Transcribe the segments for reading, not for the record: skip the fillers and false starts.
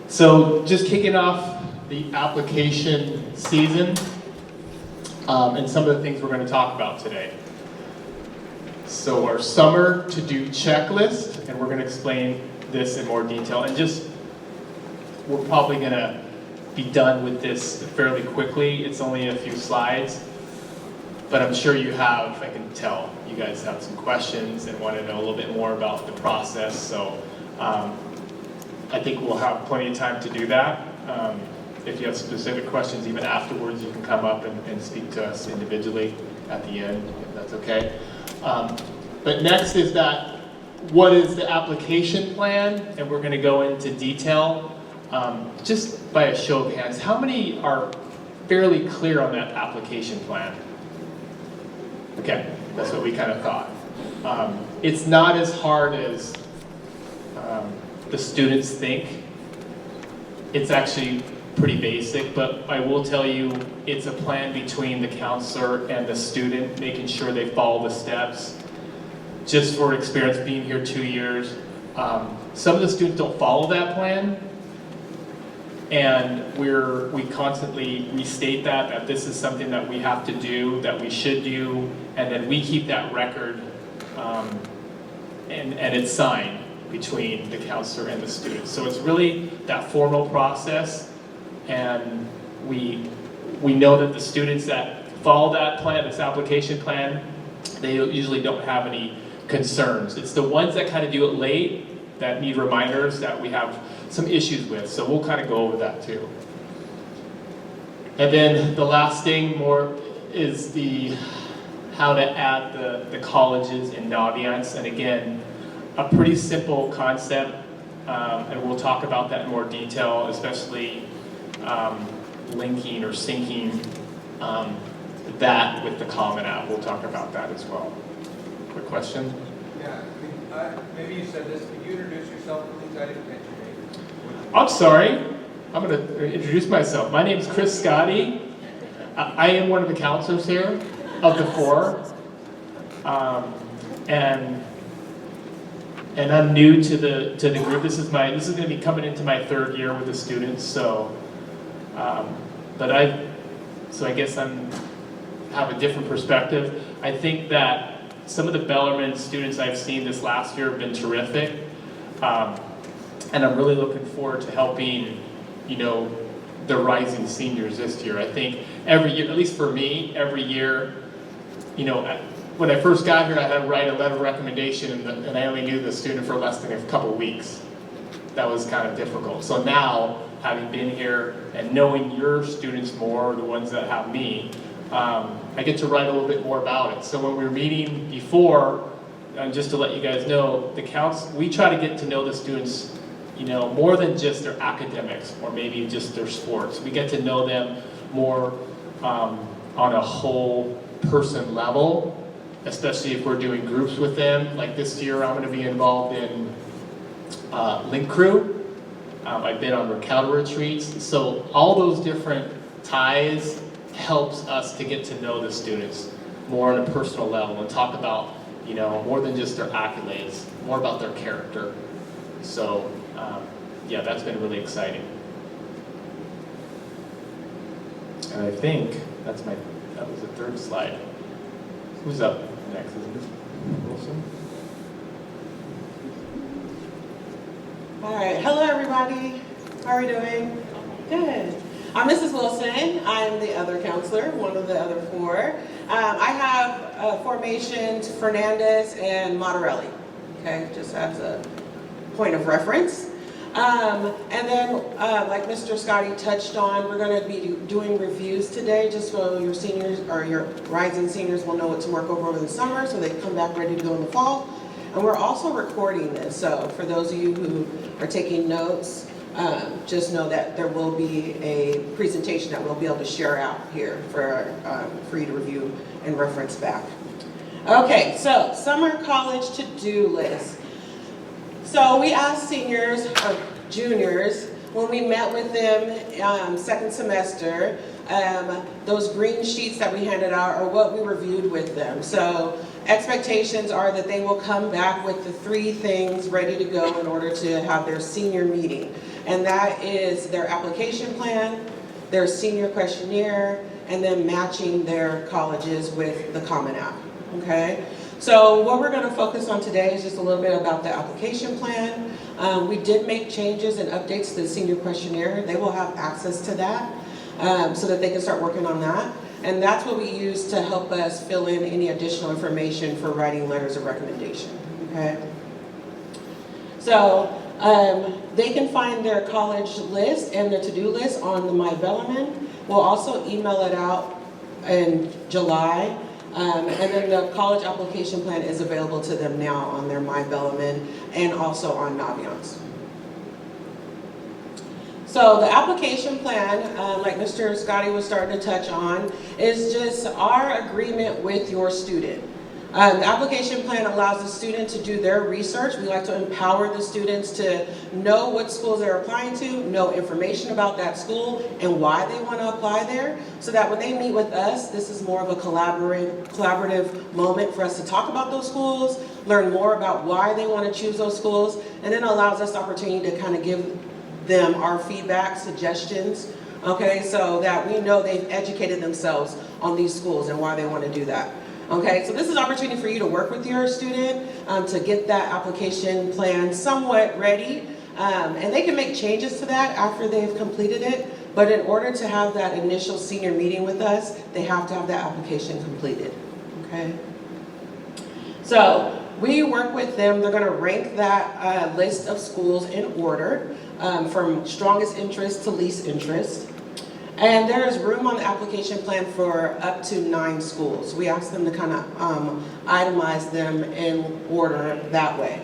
So just kicking off the application season and some of the things we're going to talk about today. So our summer to-do checklist, and we're going to explain this in more detail. And we're probably going to be done with this fairly quickly. It's only a few slides, but I'm sure you have, I can tell, you guys have some questions and want to know a little bit more about the process. So I think we'll have plenty of time to do that. If you have specific questions, even afterwards, you can come up and speak to us individually at the end, if that's okay. But next is that, what is the application plan? And we're going to go into detail. Just by a show of hands, how many are fairly clear on that application plan? Okay, that's what we kind of thought. It's not as hard as the students think. It's actually pretty basic, but I will tell you, it's a plan between the counselor and the student, making sure they follow the steps. Just for experience, being here 2 years, some of the students don't follow that plan, and we constantly restate that this is something that we have to do, that we should do, and then we keep that record, and it's signed between the counselor and the student. So it's really that formal process, and we know that the students that follow that plan, this application plan, they usually don't have any concerns. It's the ones that kind of do it late that need reminders that we have some issues with. So we'll kind of go over that too. And then the last thing more is how to add the colleges in the audience. And again, a pretty simple concept, and we'll talk about that in more detail, especially linking or syncing that with the Common App. We'll talk about that as well. Quick question? Yeah, maybe you said this. Could you introduce yourself, please? I didn't catch your name. I'm sorry. I'm going to introduce myself. My name is Chris Scotti. I am one of the counselors here of the 4. And I'm new to the group. This is going to be coming into my 3rd year with the students. So, so I guess have a different perspective. I think that some of the Bellarmine students I've seen this last year have been terrific, and I'm really looking forward to helping, the rising seniors this year. I think every year, at least for me, every year, when I first got here, I had to write a letter of recommendation, and I only knew the student for less than a couple of weeks. That was kind of difficult. So now, having been here and knowing your students more, the ones that have me, I get to write a little bit more about it. So when we were meeting before, just to let you guys know, we try to get to know the students, more than just their academics or maybe just their sports. We get to know them more on a whole person level, especially if we're doing groups with them. Like this year, I'm going to be involved in Link Crew. I've been on encounter retreats. So all those different ties helps us to get to know the students more on a personal level and talk about, more than just their accolades, more about their character. So, yeah, that's been really exciting. And I think that was the 3rd slide. Who's up next? Is it Wilson? All right, hello everybody. How are you doing? Good. I'm Mrs. Wilson. I'm the other counselor, one of the other 4. I have formations Fernandez and Monterelli, okay, just as a point of reference. And then, like Mr. Scotti touched on, we're going to be doing reviews today, just so your seniors or your rising seniors will know what to work over the summer, so they come back ready to go in the fall. And we're also recording this, so for those of you who are taking notes, just know that there will be a presentation that we'll be able to share out here for you to review and reference back. Okay, so summer college to-do list. So we asked seniors or juniors when we met with them second semester, those green sheets that we handed out are what we reviewed with them. So expectations are that they will come back with the 3 things ready to go in order to have their senior meeting. And that is their application plan, their senior questionnaire, and then matching their colleges with the Common App, okay? So what we're gonna focus on today is just a little bit about the application plan. We did make changes and updates to the senior questionnaire. They will have access to that so that they can start working on that. And that's what we use to help us fill in any additional information for writing letters of recommendation, okay? So they can find their college list and their to-do list on the My Bellarmine. We'll also email it out in July. And then the college application plan is available to them now on their My Bellarmine and also on Naviance. So the application plan, like Mr. Scotty was starting to touch on, is just our agreement with your student. The application plan allows the student to do their research. We like to empower the students to know what schools they're applying to, know information about that school and why they want to apply there, so that when they meet with us, this is more of a collaborative moment for us to talk about those schools, learn more about why they want to choose those schools, and then allows us the opportunity to kind of give them our feedback, suggestions, okay, so that we know they've educated themselves on these schools and why they want to do that. Okay, so this is an opportunity for you to work with your student to get that application plan somewhat ready. And they can make changes to that after they've completed it. But in order to have that initial senior meeting with us, they have to have that application completed. Okay? So we work with them. They're going to rank that list of schools in order from strongest interest to least interest. And there is room on the application plan for up to 9 schools. We ask them to kind of itemize them in order that way.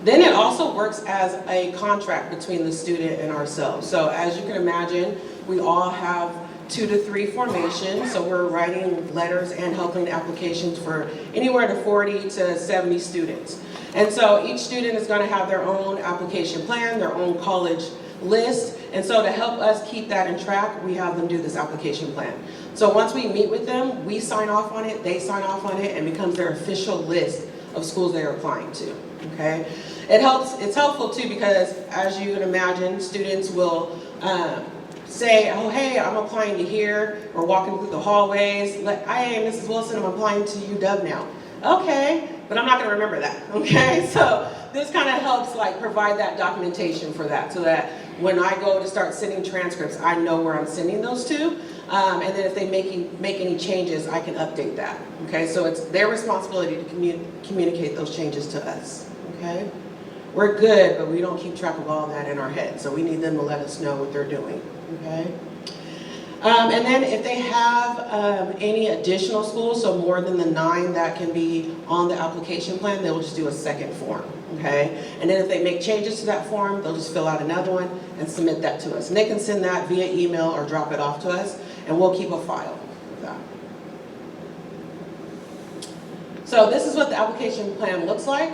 Then it also works as a contract between the student and ourselves. So as you can imagine, we all have 2 to 3 formations. So we're writing letters and helping applications for anywhere to 40 to 70 students. And so each student is going to have their own application plan, their own college list. And so to help us keep that in track, we have them do this application plan. So once we meet with them, we sign off on it, they sign off on it, and becomes their official list of schools they're applying to, okay? It's helpful too because as you can imagine, students will say, oh, hey, I'm applying to here, or walking through the hallways, like, hey, Mrs. Wilson, I'm applying to UW now. Okay, but I'm not gonna remember that, okay? So this kind of helps like provide that documentation for that so that when I go to start sending transcripts, I know where I'm sending those to. And then if they make any changes, I can update that, okay? So it's their responsibility to communicate those changes to us, okay? We're good, but we don't keep track of all that in our head, so we need them to let us know what they're doing, okay? And then if they have any additional schools, so more than the 9 that can be on the application plan, they'll just do a second form, okay? And then if they make changes to that form, they'll just fill out another one and submit that to us. And they can send that via email or drop it off to us, and we'll keep a file of that. So this is what the application plan looks like.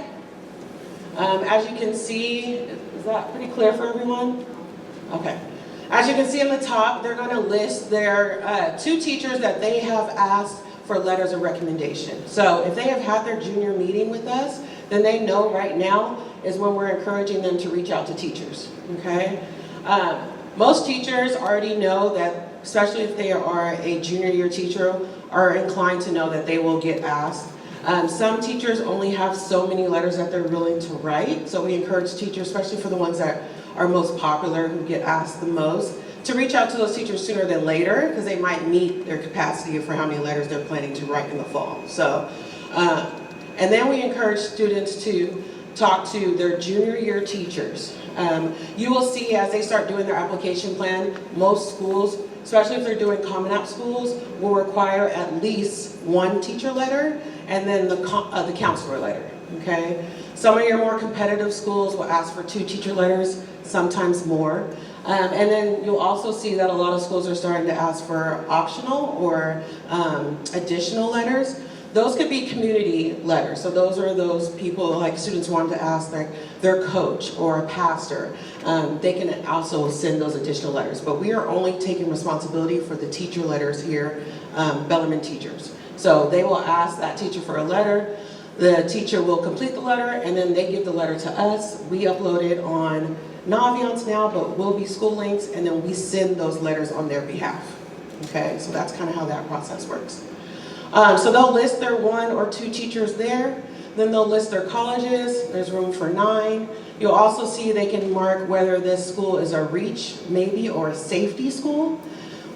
As you can see, is that pretty clear for everyone? Okay. As you can see in the top, they're going to list their 2 teachers that they have asked for letters of recommendation. So if they have had their junior meeting with us, then they know right now is when we're encouraging them to reach out to teachers, okay? Most teachers already know that, especially if they are a junior year teacher, are inclined to know that they will get asked. Some teachers only have so many letters that they're willing to write, so we encourage teachers, especially for the ones that are most popular, who get asked the most, to reach out to those teachers sooner than later, because they might meet their capacity for how many letters they're planning to write in the fall. So, and then we encourage students to talk to their junior year teachers. You will see as they start doing their application plan, most schools, especially if they're doing Common App schools, will require at least 1 teacher letter and then the counselor letter, okay? Some of your more competitive schools will ask for 2 teacher letters, sometimes more. And then you'll also see that a lot of schools are starting to ask for optional or additional letters. Those could be community letters. So those are those people, like students wanting to ask their coach or a pastor. They can also send those additional letters. But we are only taking responsibility for the teacher letters here, Bellarmine teachers. So they will ask that teacher for a letter. The teacher will complete the letter, and then they give the letter to us. We upload it on Naviance now, but will be school links, and then we send those letters on their behalf. Okay, so that's kind of how that process works. So they'll list their 1 or 2 teachers there. Then they'll list their colleges. There's room for 9. You'll also see they can mark whether this school is a reach, maybe, or a safety school.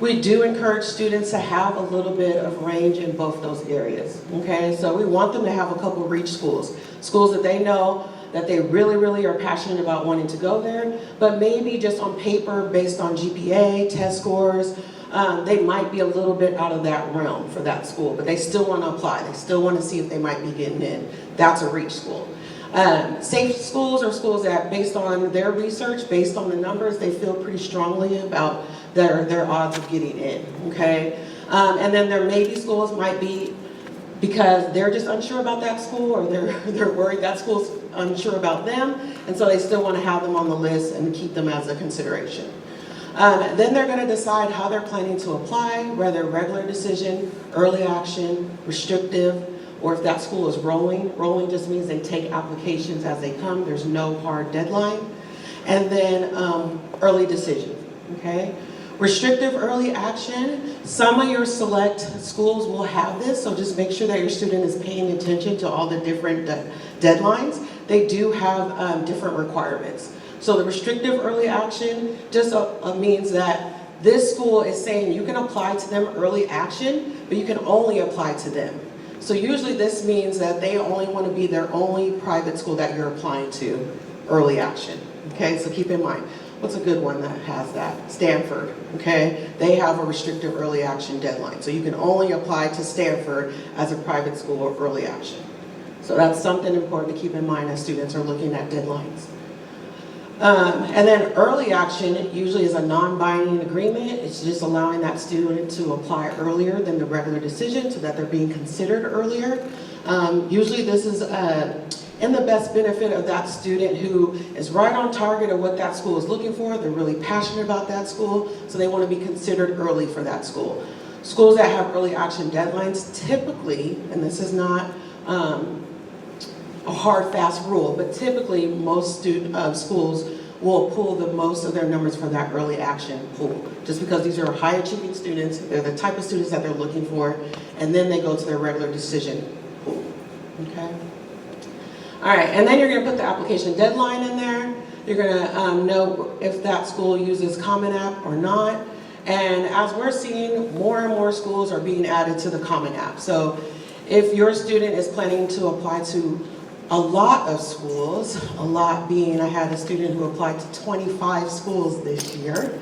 We do encourage students to have a little bit of range in both those areas, okay? So we want them to have a couple reach schools, schools that they know that they really, really are passionate about wanting to go there, but maybe just on paper, based on GPA, test scores, they might be a little bit out of that realm for that school, but they still want to apply. They still want to see if they might be getting in. That's a reach school. Safe schools are schools that, based on their research, based on the numbers, they feel pretty strongly about their odds of getting in, okay? And then there may be schools might be because they're just unsure about that school, or they're worried that school's unsure about them, and so they still want to have them on the list and keep them as a consideration. Then they're going to decide how they're planning to apply, whether regular decision, early action, restrictive, or if that school is rolling. Rolling just means they take applications as they come. There's no hard deadline. And then early decision, okay? Restrictive early action, some of your select schools will have this, so just make sure that your student is paying attention to all the different deadlines. They do have different requirements. So the restrictive early action just means that this school is saying you can apply to them early action, but you can only apply to them. So usually this means that they only want to be their only private school that you're applying to early action. Okay, so keep in mind, what's a good one that has that? Stanford, okay? They have a restrictive early action deadline. So you can only apply to Stanford as a private school or early action. So that's something important to keep in mind as students are looking at deadlines. And then early action usually is a non-binding agreement. It's just allowing that student to apply earlier than the regular decision so that they're being considered earlier. Usually this is in the best benefit of that student who is right on target of what that school is looking for. They're really passionate about that school, so they want to be considered early for that school. Schools that have early action deadlines typically, and this is not a hard, fast rule, but typically most schools will pull the most of their numbers from that early action pool, just because these are high achieving students, they're the type of students that they're looking for, and then they go to their regular decision pool, okay? All right, and then you're gonna put the application deadline in there. You're gonna know if that school uses Common App or not, and as we're seeing, more and more schools are being added to the Common App. So if your student is planning to apply to a lot of schools, a lot being, I had a student who applied to 25 schools this year.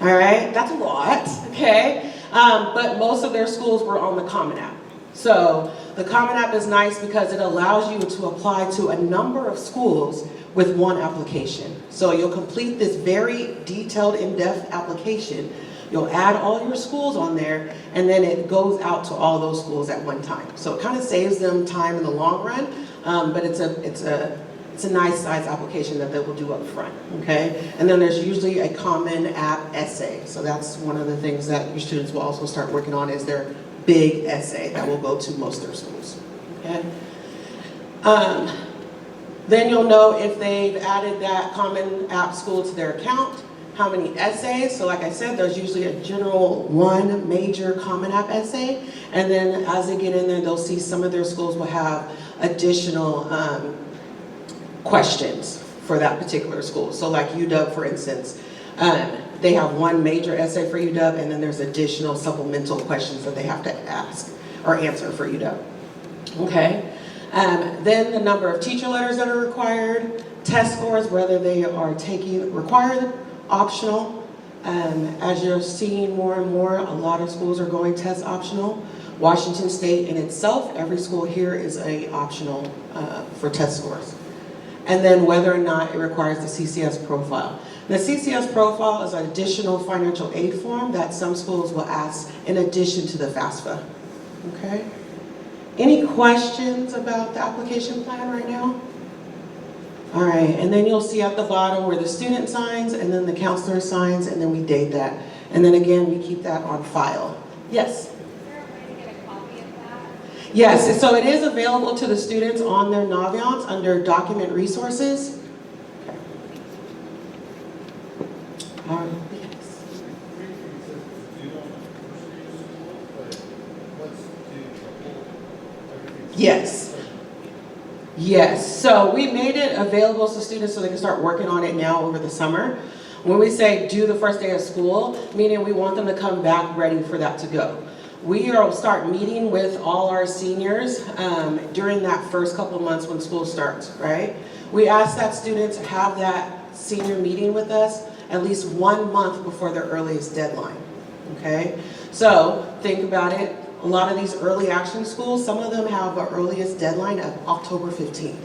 All right, that's a lot, okay? But most of their schools were on the Common App. So the Common App is nice because it allows you to apply to a number of schools with one application. So you'll complete this very detailed, in-depth application. You'll add all your schools on there, and then it goes out to all those schools at one time. So it kind of saves them time in the long run, but it's a nice size application that they will do up front, okay? And then there's usually a Common App essay. So that's one of the things that your students will also start working on is their big essay that will go to most of their schools, okay? Then you'll know if they've added that Common App school to their account, how many essays. So like I said, there's usually a general one major Common App essay, and then as they get in there, they'll see some of their schools will have additional questions for that particular school. So like UW, for instance, they have one major essay for UW, and then there's additional supplemental questions that they have to ask or answer for UW. Okay. Then the number of teacher letters that are required, test scores, whether they are taking required, optional. As you're seeing more and more, a lot of schools are going test optional. Washington State in itself, every school here is a optional for test scores. And then whether or not it requires the CCS profile. The CCS profile is an additional financial aid form that some schools will ask in addition to the FAFSA. Okay? Any questions about the application plan right now? All right, and then you'll see at the bottom where the student signs and then the counselor signs, and then we date that. And then again, we keep that on file. Yes? Is there a way to get a copy of that? Yes, so it is available to the students on their Naviance under document resources. All right. Yes. Yes, so we made it available to students so they can start working on it now over the summer. When we say do the first day of school, meaning we want them to come back ready for that to go. We will start meeting with all our seniors during that first couple of months when school starts, right? We ask that students have that senior meeting with us at least 1 month before their earliest deadline, okay? So think about it. A lot of these early action schools, some of them have an earliest deadline of October 15th.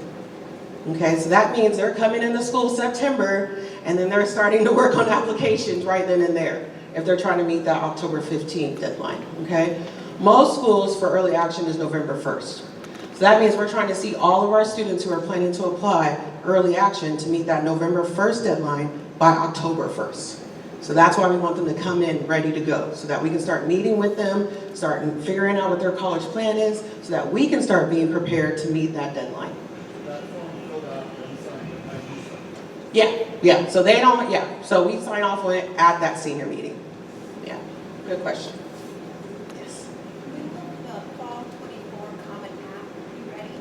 Okay, so that means they're coming into school September and then they're starting to work on applications right then and there if they're trying to meet that October 15th deadline, okay? Most schools for early action is November 1st. So that means we're trying to see all of our students who are planning to apply early action to meet that November 1st deadline by October 1st. So that's why we want them to come in ready to go, so that we can start meeting with them, start figuring out what their college plan is, so that we can start being prepared to meet that deadline. Yeah, so they don't, so we sign off on it at that senior meeting. Yeah, good question. Yes. When will the fall 24 Common App be ready?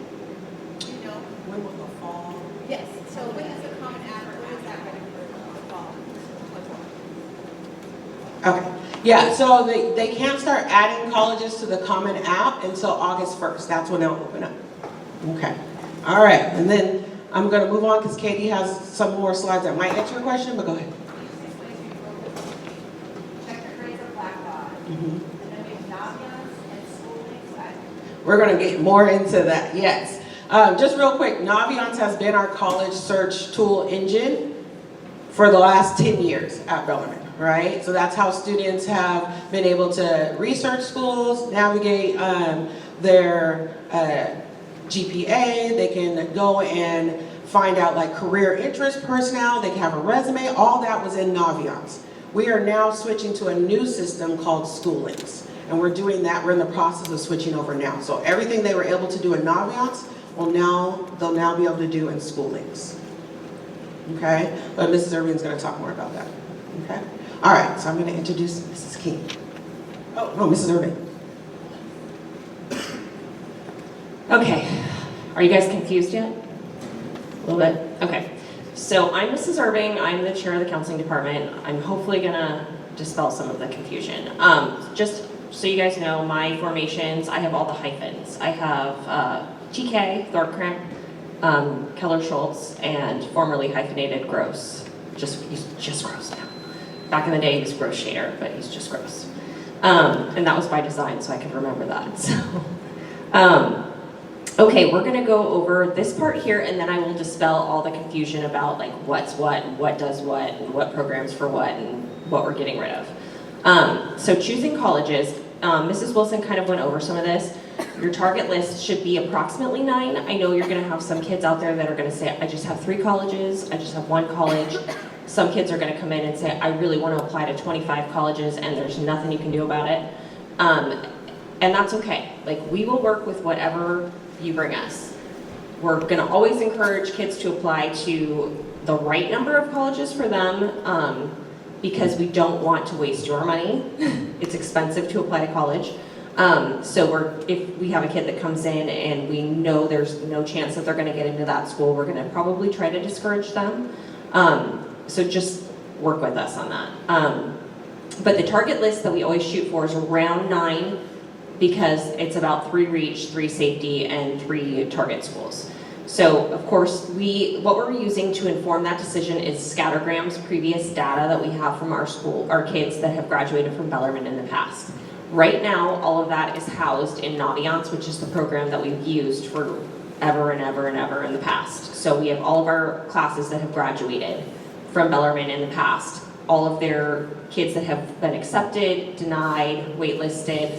Do you know? When will the fall? Yes, so when is the Common App, when is that ready for the fall 24? Okay, yeah, so they can't start adding colleges to the Common App until August 1st. That's when they'll open up. Okay, all right, and then I'm going to move on because Katie has some more slides that might answer your question, but go ahead. Check your grades are blackboard. Mhm. And then we have Naviance and school links. We're going to get more into that, yes. Just real quick, Naviance has been our college search tool engine for the last 10 years at Bellarmine, right? So that's how students have been able to research schools, navigate their GPA, they can go and find out like career interest personnel, they can have a resume, all that was in Naviance. We are now switching to a new system called School Links. And we're doing that, we're in the process of switching over now. So everything they were able to do in Naviance, they'll now be able to do in School Links. Okay, but Mrs. Irving's gonna talk more about that, okay? All right, so I'm gonna introduce Mrs. King. Oh, no, Mrs. Irving. Okay, are you guys confused yet? A little bit? Okay. So I'm Mrs. Irving, I'm the chair of the counseling department. I'm hopefully gonna dispel some of the confusion. Just so you guys know, my formations, I have all the hyphens. I have TK, Thorpcramp, Keller Schultz, and formerly hyphenated Gross. He's just Gross now. Back in the day he was Gross Shader, but he's just Gross. And that was by design, so I could remember that. So, okay, we're gonna go over this part here, and then I will dispel all the confusion about like what's what, and what does what, and what programs for what, and what we're getting rid of. So choosing colleges, Mrs. Wilson kind of went over some of this. Your target list should be approximately 9. I know you're gonna have some kids out there that are gonna say, I just have 3 colleges, I just have 1 college. Some kids are gonna come in and say, I really wanna apply to 25 colleges, and there's nothing you can do about it. And that's okay. Like, we will work with whatever you bring us. We're gonna always encourage kids to apply to the right number of colleges for them, because we don't want to waste your money. It's expensive to apply to college. So if we have a kid that comes in and we know there's no chance that they're gonna get into that school, we're gonna probably try to discourage them. So just work with us on that. But the target list that we always shoot for is around 9, because it's about 3 reach, 3 safety, and 3 target schools. So of course, what we're using to inform that decision is scattergrams, previous data that we have from our kids that have graduated from Bellarmine in the past. Right now, all of that is housed in Naviance, which is the program that we've used for ever and ever and ever in the past. So we have all of our classes that have graduated from Bellarmine in the past, all of their kids that have been accepted, denied, waitlisted,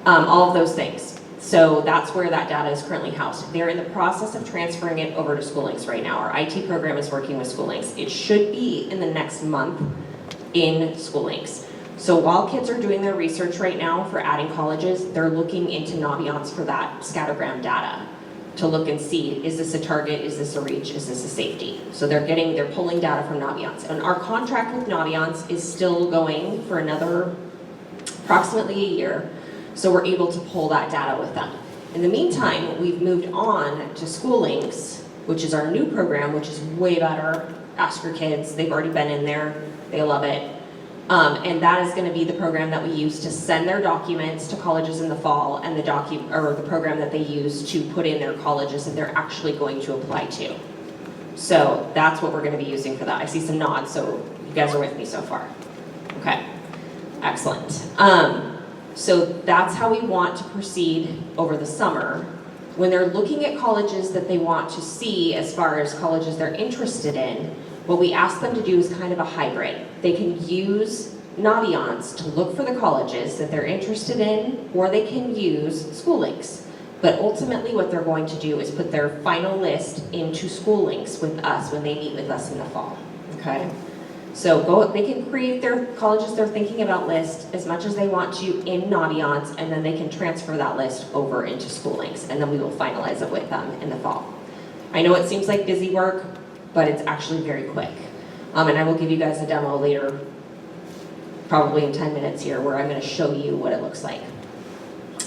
all of those things. So that's where that data is currently housed. They're in the process of transferring it over to School Links right now. Our IT program is working with School Links. It should be in the next month in School Links. So while kids are doing their research right now for adding colleges, they're looking into Naviance for that scattergram data to look and see, is this a target, is this a reach, is this a safety? So they're pulling data from Naviance. And our contract with Naviance is still going for another approximately a year, so we're able to pull that data with them. In the meantime, we've moved on to School Links, which is our new program, which is way better. Ask your kids, they've already been in there, they love it. And that is going to be the program that we use to send their documents to colleges in the fall, and the program that they use to put in their colleges that they're actually going to apply to. So that's what we're going to be using for that. I see some nods, so you guys are with me so far. Okay, excellent. So that's how we want to proceed over the summer. When they're looking at colleges that they want to see as far as colleges they're interested in, what we ask them to do is kind of a hybrid. They can use Naviance to look for the colleges that they're interested in, or they can use School Links. But ultimately what they're going to do is put their final list into School Links with us when they meet with us in the fall, okay? So they can create their colleges they're thinking about list as much as they want to in Naviance, and then they can transfer that list over into School Links, and then we will finalize it with them in the fall. I know it seems like busy work, but it's actually very quick. And I will give you guys a demo later, probably in 10 minutes here, where I'm going to show you what it looks like.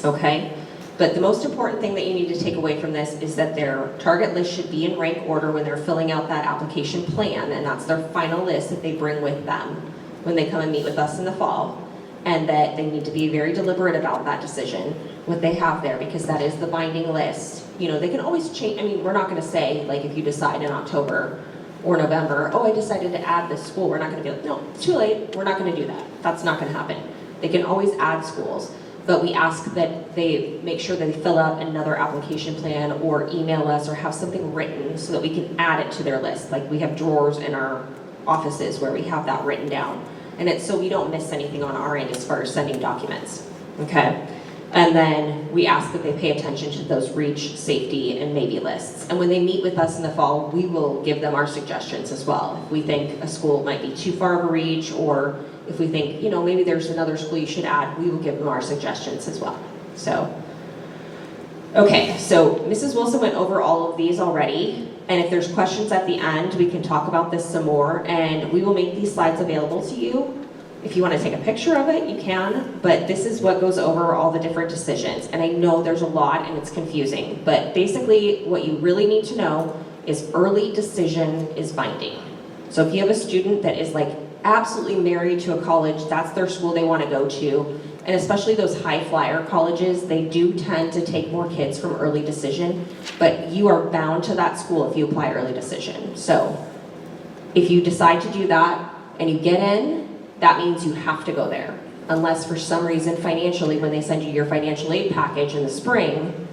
Okay? But the most important thing that you need to take away from this is that their target list should be in rank order when they're filling out that application plan, and that's their final list that they bring with them when they come and meet with us in the fall, and that they need to be very deliberate about that decision, what they have there, because that is the binding list. You know, they can always change. I mean, we're not going to say, like, if you decide in October or November, oh, I decided to add this school, we're not going to be like, no, it's too late, we're not going to do that. That's not going to happen. They can always add schools, but we ask that they make sure that they fill out another application plan or email us or have something written so that we can add it to their list. Like, we have drawers in our offices where we have that written down. And it's so we don't miss anything on our end as far as sending documents, okay? And then we ask that they pay attention to those reach, safety, and maybe lists. And when they meet with us in the fall, we will give them our suggestions as well. If we think a school might be too far of a reach, or if we think, you know, maybe there's another school you should add, we will give them our suggestions as well. So, okay, so Mrs. Wilson went over all of these already. And if there's questions at the end, we can talk about this some more, and we will make these slides available to you. If you want to take a picture of it, you can, but this is what goes over all the different decisions. And I know there's a lot and it's confusing, but basically what you really need to know is early decision is binding. So if you have a student that is like absolutely married to a college, that's their school they want to go to, and especially those high flyer colleges, they do tend to take more kids from early decision, but you are bound to that school if you apply early decision. So if you decide to do that and you get in, that means you have to go there. Unless for some reason financially, when they send you your financial aid package in the spring,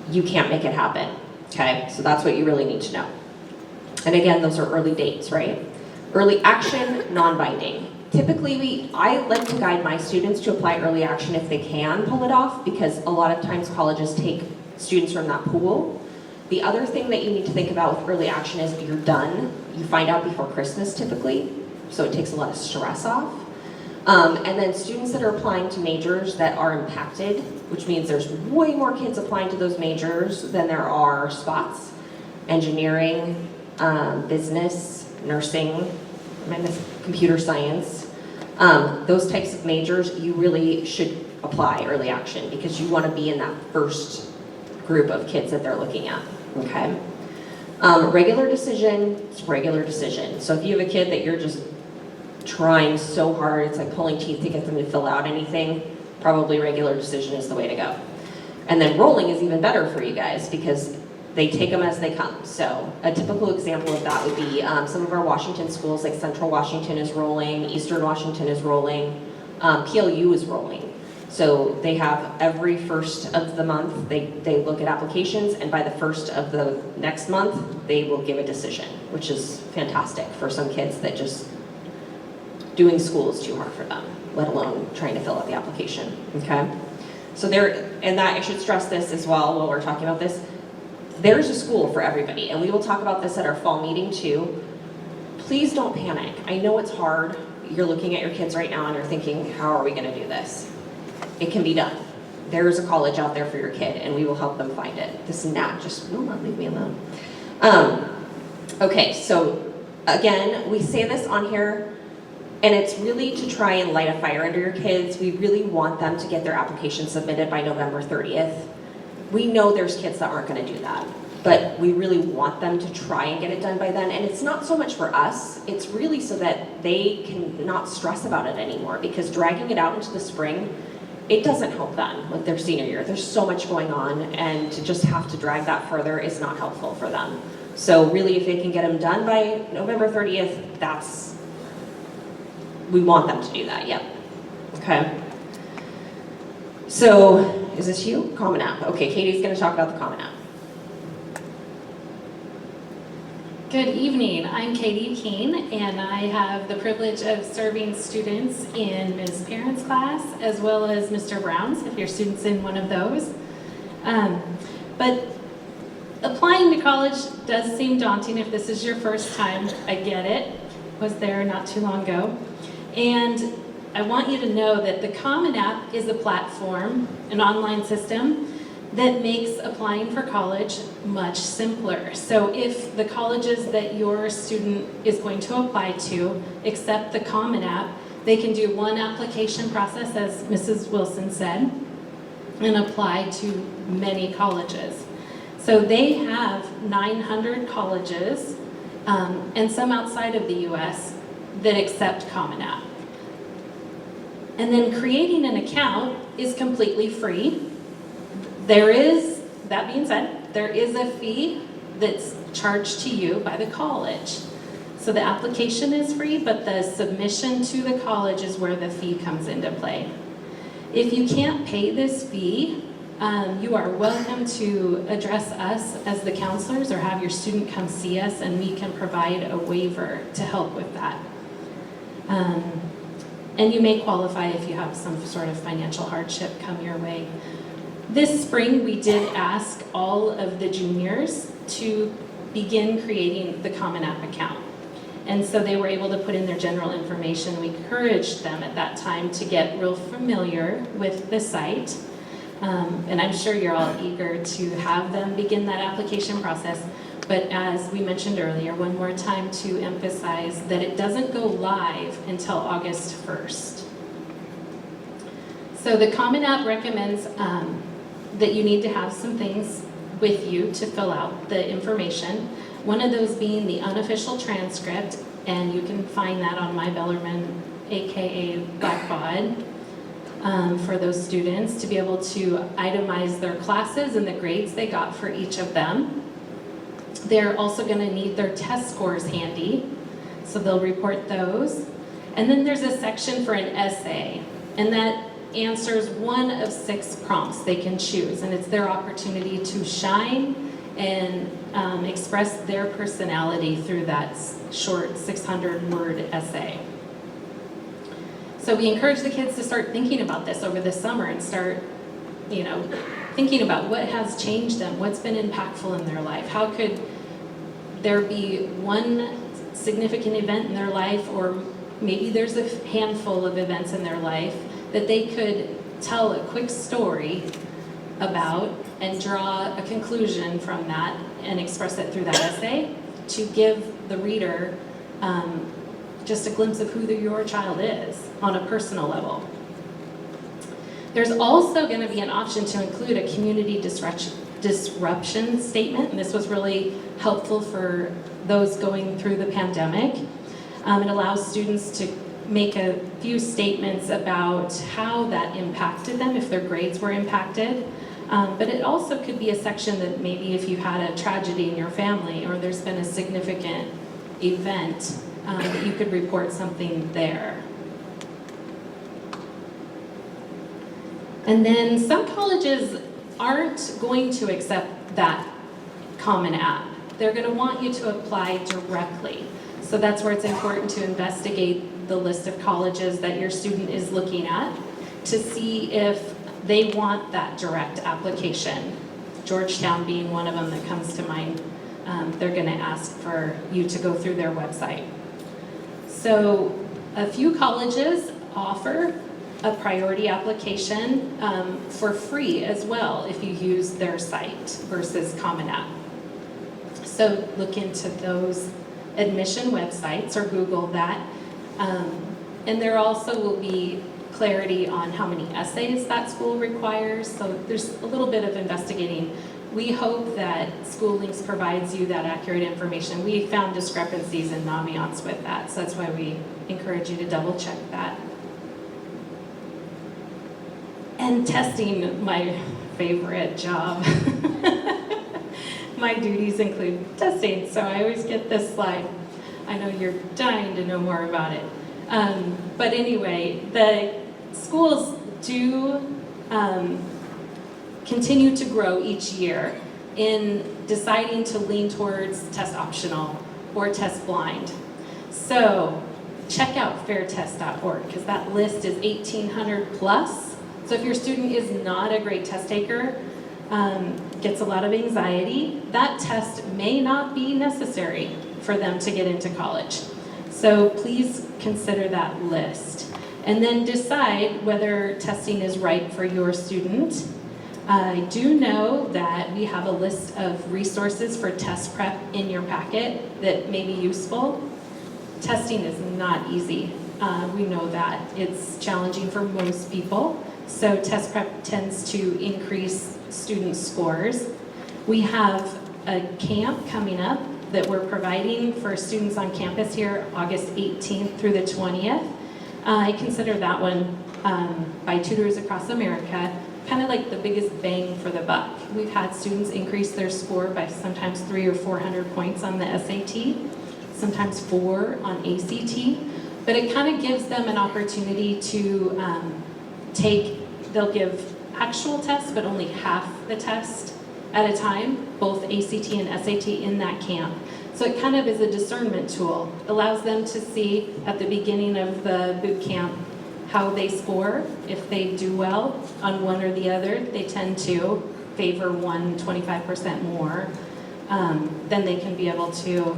you can't make it happen, okay? So that's what you really need to know. And again, those are early dates, right? Early action, non-binding. Typically, I like to guide my students to apply early action if they can pull it off, because a lot of times colleges take students from that pool. The other thing that you need to think about with early action is you're done. You find out before Christmas typically, so it takes a lot of stress off. And then students that are applying to majors that are impacted, which means there's way more kids applying to those majors than there are spots. Engineering, business, nursing, computer science. Those types of majors, you really should apply early action because you want to be in that first group of kids that they're looking at, okay? Regular decision is regular decision. So if you have a kid that you're just trying so hard, it's like pulling teeth to get them to fill out anything, probably regular decision is the way to go. And then rolling is even better for you guys because they take them as they come. So a typical example of that would be some of our Washington schools, like Central Washington is rolling, Eastern Washington is rolling, PLU is rolling. So they have every first of the month, they look at applications, and by the first of the next month, they will give a decision, which is fantastic for some kids that just doing school is too hard for them, let alone trying to fill out the application, okay? So and that I should stress this as well while we're talking about this, there's a school for everybody, and we will talk about this at our fall meeting too. Please don't panic. I know it's hard. you're looking at your kids right now and you're thinking, how are we going to do this? It can be done. There's a college out there for your kid, and we will help them find it. This is not just, will not leave me alone. Okay, so again, we say this on here, and it's really to try and light a fire under your kids. We really want them to get their application submitted by November 30th. We know there's kids that aren't going to do that, but we really want them to try and get it done by then. And it's not so much for us, it's really so that they can not stress about it anymore, because dragging it out into the spring, it doesn't help them with their senior year. There's so much going on, and to just have to drag that further is not helpful for them. So really, if they can get them done by November 30th, we want them to do that, yep. Okay. So, is this you? Common App. Okay, Katie's gonna talk about the Common App. Good evening, I'm Katie Keene, and I have the privilege of serving students in Ms. Parent's class, as well as Mr. Brown's, if your student's in one of those. But applying to college does seem daunting if this is your first time. I get it. Was there not too long ago. And I want you to know that the Common App is a platform, an online system, that makes applying for college much simpler. So if the colleges that your student is going to apply to accept the Common App, they can do one application process, as Mrs. Wilson said, and apply to many colleges. So they have 900 colleges, and some outside of the US, that accept Common App. And then creating an account is completely free. That being said, there is a fee that's charged to you by the college. So the application is free, but the submission to the college is where the fee comes into play. If you can't pay this fee, you are welcome to address us as the counselors or have your student come see us, and we can provide a waiver to help with that. And you may qualify if you have some sort of financial hardship come your way. This spring, we did ask all of the juniors to begin creating the Common App account. And so they were able to put in their general information. We encouraged them at that time to get real familiar with the site. And I'm sure you're all eager to have them begin that application process. But as we mentioned earlier, one more time to emphasize that it doesn't go live until August 1st. So the Common App recommends that you need to have some things with you to fill out the information. One of those being the unofficial transcript, and you can find that on my Bellarmine, aka Blackbaud, for those students to be able to itemize their classes and the grades they got for each of them. They're also going to need their test scores handy, so they'll report those. And then there's a section for an essay, and that answers one of 6 prompts they can choose, and it's their opportunity to shine and express their personality through that short 600-word essay. So we encourage the kids to start thinking about this over the summer and start, thinking about what has changed them, what's been impactful in their life. How could there be one significant event in their life, or maybe there's a handful of events in their life that they could tell a quick story about and draw a conclusion from that and express it through that essay to give the reader just a glimpse of who your child is on a personal level. There's also going to be an option to include a community disruption statement, and this was really helpful for those going through the pandemic. It allows students to make a few statements about how that impacted them, if their grades were impacted. But it also could be a section that maybe if you had a tragedy in your family or there's been a significant event, that you could report something there. And then some colleges aren't going to accept that Common App. They're going to want you to apply directly. So that's where it's important to investigate the list of colleges that your student is looking at to see if they want that direct application. Georgetown being one of them that comes to mind. They're going to ask for you to go through their website. So A few colleges offer a priority application for free as well if you use their site versus Common App. So look into those admission websites or Google that. And there also will be clarity on how many essays that school requires. So there's a little bit of investigating. We hope that School Links provides you that accurate information. We found discrepancies in Naviance with that, so that's why we encourage you to double check that. And testing, my favorite job. My duties include testing, so I always get this slide. I know you're dying to know more about it. But anyway, the schools do continue to grow each year in deciding to lean towards test optional or test blind. So check out fairtest.org because that list is 1,800 plus. So if your student is not a great test taker, gets a lot of anxiety, that test may not be necessary for them to get into college. So please consider that list. And then decide whether testing is right for your student. I do know that we have a list of resources for test prep in your packet that may be useful. Testing is not easy. We know that. It's challenging for most people. So test prep tends to increase student scores. We have a camp coming up that we're providing for students on campus here August 18th through the 20th. I consider that one by Tutors Across America kind of like the biggest bang for the buck. We've had students increase their score by sometimes 300 or 400 points on the SAT, sometimes 4 on ACT, but it kind of gives them an opportunity to they'll give actual tests, but only half the test at a time, both ACT and SAT in that camp. So it kind of is a discernment tool. Allows them to see at the beginning of the boot camp how they score. If they do well on one or the other, they tend to favor one 25% more. Then they can be able to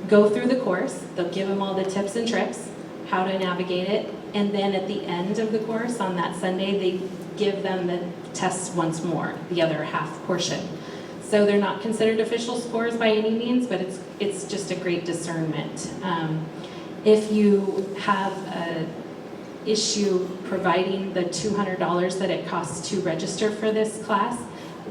go through the course. They'll give them all the tips and tricks, how to navigate it. And then at the end of the course on that Sunday, they give them the tests once more, the other half portion. So they're not considered official scores by any means, but it's just a great discernment. If you have an issue providing the $200 that it costs to register for this class,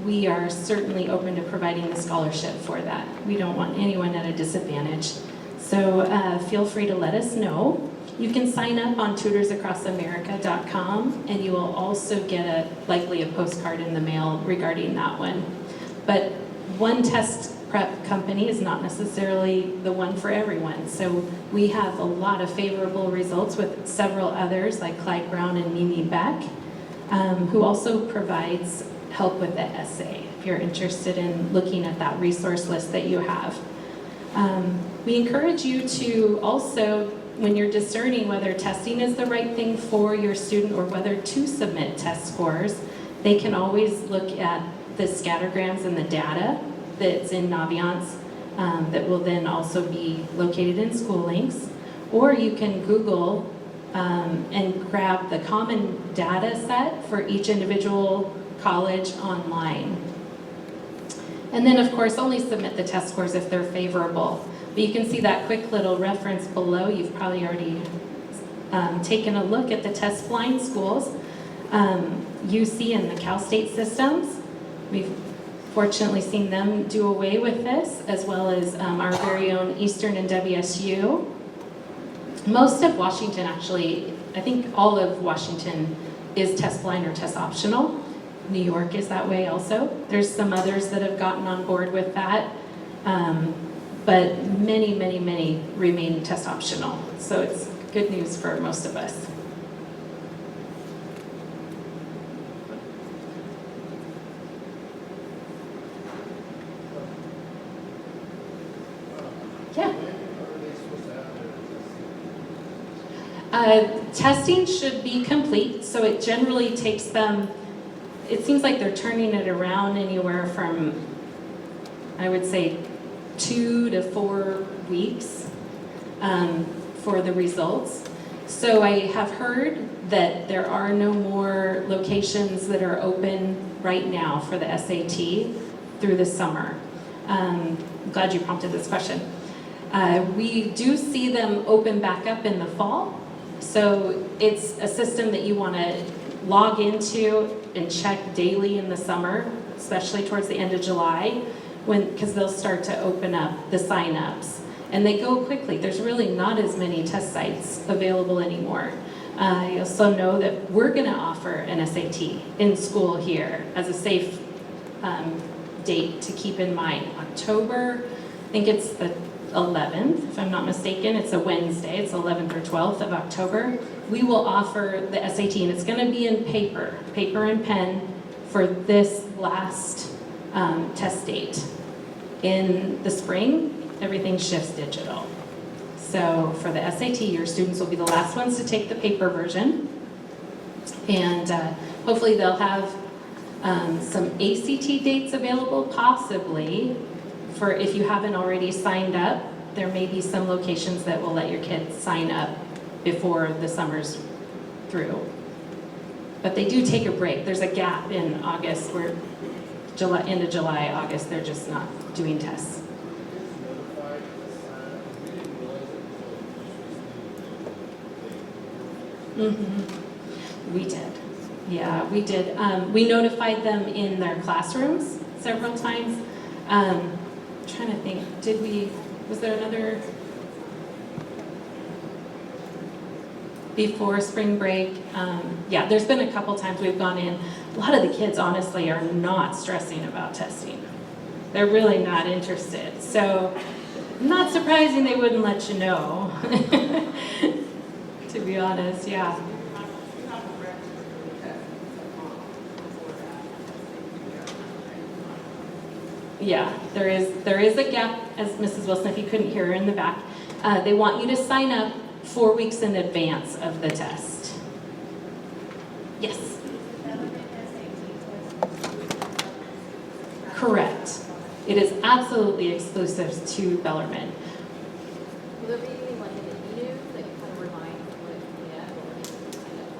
we are certainly open to providing the scholarship for that. We don't want anyone at a disadvantage. So feel free to let us know. You can sign up on tutorsacrossamerica.com, and you will also get likely a postcard in the mail regarding that one. But one test prep company is not necessarily the one for everyone. So we have a lot of favorable results with several others like Clyde Brown and Mimi Beck, who also provides help with the essay if you're interested in looking at that resource list that you have. We encourage you to also, when you're discerning whether testing is the right thing for your student or whether to submit test scores, they can always look at the scattergrams and the data that's in Naviance that will then also be located in School Links. Or you can Google and grab the common data set for each individual college online. And then of course only submit the test scores if they're favorable. But you can see that quick little reference below. You've probably already taken a look at the test blind schools. UC and the Cal State systems. We've fortunately seen them do away with this, as well as our very own Eastern and WSU. Most of Washington actually, I think all of Washington is test blind or test optional. New York is that way also. There's some others that have gotten on board with that. But many, many, many remain test optional. So it's good news for most of us. Yeah. Testing should be complete, so it generally takes them, it seems like they're turning it around anywhere from, I would say, 2 to 4 weeks for the results. So I have heard that there are no more locations that are open right now for the SAT through the summer. I'm glad you prompted this question. We do see them open back up in the fall. So it's a system that you want to log into and check daily in the summer, especially towards the end of July, because they'll start to open up the sign-ups. And they go quickly. There's really not as many test sites available anymore. You also know that we're going to offer an SAT in school here as a safe date to keep in mind. October, I think it's the 11th, if I'm not mistaken. It's a Wednesday. It's 11th or 12th of October. We will offer the SAT, and it's going to be in paper and pen for this last test date. In the spring, everything shifts digital. So for the SAT, your students will be the last ones to take the paper version. And hopefully they'll have some ACT dates available, possibly, for if you haven't already signed up. There may be some locations that will let your kids sign up before the summer's through. But they do take a break. There's a gap in August where end of July, August, they're just not doing tests. We did. Yeah, we did. We notified them in their classrooms several times. I'm trying to think, was there another? Before spring break, yeah, there's been a couple times we've gone in. A lot of the kids, honestly, are not stressing about testing. They're really not interested. So, not surprising they wouldn't let you know. To be honest, yeah. Yeah, there is a gap, as Mrs. Wilson, if you couldn't hear her in the back. They want you to sign up 4 weeks in advance of the test. Yes. Correct. It is absolutely exclusive to Bellarmine. Will there be like an e-news that can kind of remind what to sign up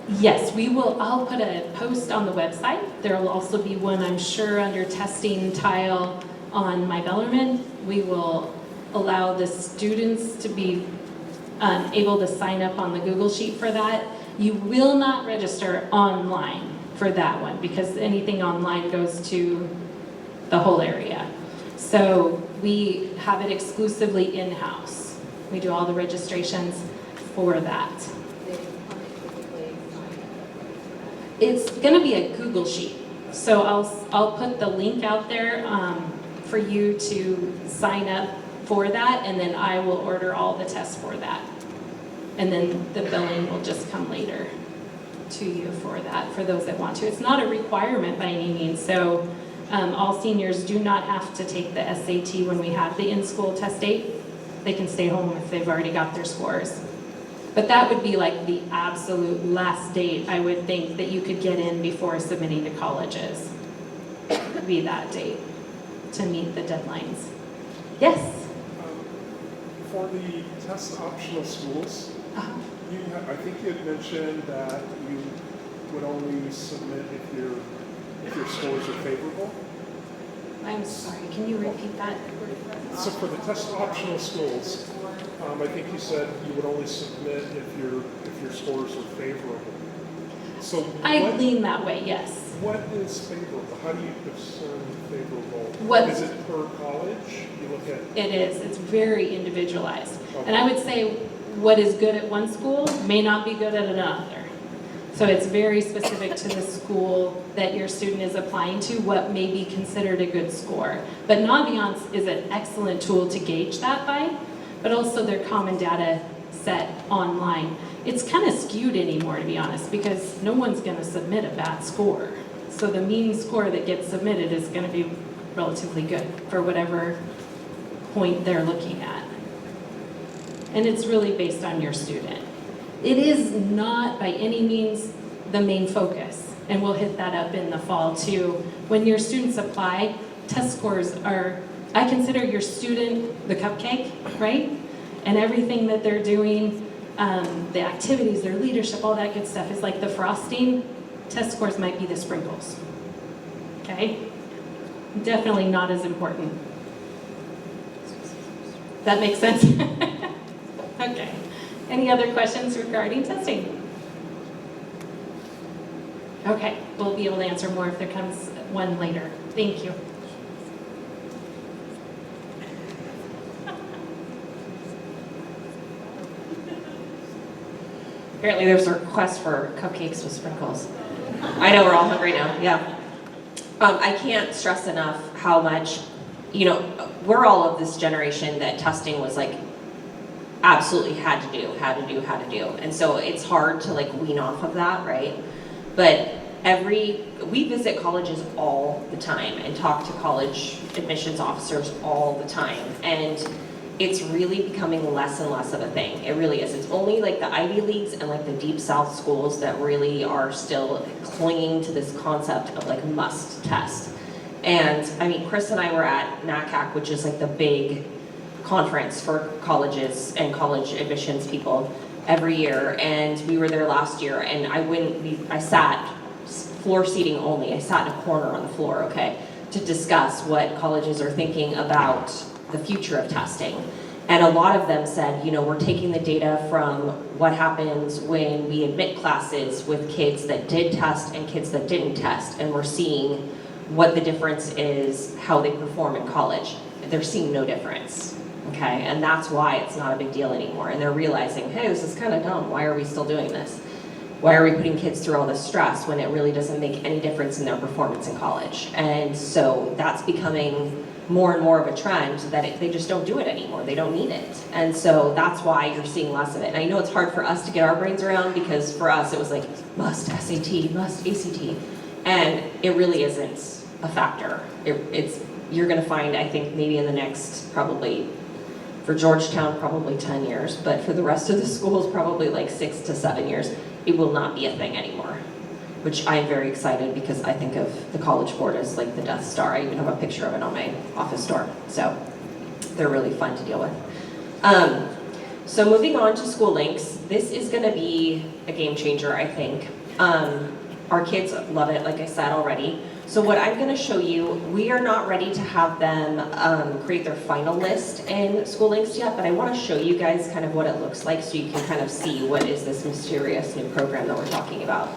for? Yes, we will. I'll put a post on the website. There will also be one, I'm sure, under testing tile on my Bellarmine. We will allow the students to be able to sign up on the Google Sheet for that. You will not register online for that one because anything online goes to the whole area. So we have it exclusively in-house. We do all the registrations for that. It's going to be a Google Sheet. So I'll put the link out there for you to sign up for that, and then I will order all the tests for that. And then the billing will just come later to you for that, for those that want to. It's not a requirement by any means, so all seniors do not have to take the SAT when we have the in-school test date. They can stay home if they've already got their scores. But that would be like the absolute last date, I would think, that you could get in before submitting to colleges. Would be that date to meet the deadlines. Yes? For the test optional schools, I think you had mentioned that you would only submit if your scores are favorable. I'm sorry, can you repeat that? So for the test optional schools, I think you said you would only submit if your scores are favorable. So I lean that way, yes. What is favorable? How do you discern favorable? What is it per college? You look at. It is. It's very individualized. Okay. And I would say what is good at one school may not be good at another. So it's very specific to the school that your student is applying to, what may be considered a good score. But Naviance is an excellent tool to gauge that by, but also their common data set online. It's kind of skewed anymore, to be honest, because no one's going to submit a bad score. So the mean score that gets submitted is going to be relatively good for whatever point they're looking at. And it's really based on your student. It is not by any means the main focus, and we'll hit that up in the fall too. When your students apply, test scores are, I consider your student the cupcake, right? and everything that they're doing, the activities, their leadership, all that good stuff is like the frosting. Test scores might be the sprinkles. Okay? Definitely not as important. That makes sense? Okay. Any other questions regarding testing? Okay, we'll be able to answer more if there comes one later. Thank you. Apparently there's a request for cupcakes with sprinkles. I know we're all hungry now, yeah. I can't stress enough how much, we're all of this generation that testing was like absolutely had to do. And so it's hard to like wean off of that, right? But we visit colleges all the time and talk to college admissions officers all the time. And it's really becoming less and less of a thing. It really is. It's only like the Ivy Leagues and like the deep South schools that really are still clinging to this concept of like must test. And I mean, Chris and I were at NACAC, which is like the big conference for colleges and college admissions people every year. And we were there last year, and I sat floor seating only. I sat in a corner on the floor, okay, to discuss what colleges are thinking about the future of testing. And a lot of them said, we're taking the data from what happens when we admit classes with kids that did test and kids that didn't test, and we're seeing what the difference is, how they perform in college. They're seeing no difference, okay? And that's why it's not a big deal anymore. And they're realizing, hey, this is kind of dumb. Why are we still doing this? Why are we putting kids through all this stress when it really doesn't make any difference in their performance in college? And so that's becoming more and more of a trend that they just don't do it anymore. They don't need it. And so that's why you're seeing less of it. And I know it's hard for us to get our brains around, because for us it was like, must SAT, must ACT. And it really isn't a factor. You're gonna find, I think, maybe in the next, probably, for Georgetown, probably 10 years, but for the rest of the schools, probably like 6 to 7 years, it will not be a thing anymore. Which I'm very excited, because I think of the College Board as like the Death Star. I even have a picture of it on my office door. So they're really fun to deal with. So moving on to school links, this is gonna be a game changer, I think. Our kids love it, like I said already. So what I'm gonna show you, we are not ready to have them create their final list in school links yet, but I wanna show you guys kind of what it looks like so you can kind of see what is this mysterious new program that we're talking about.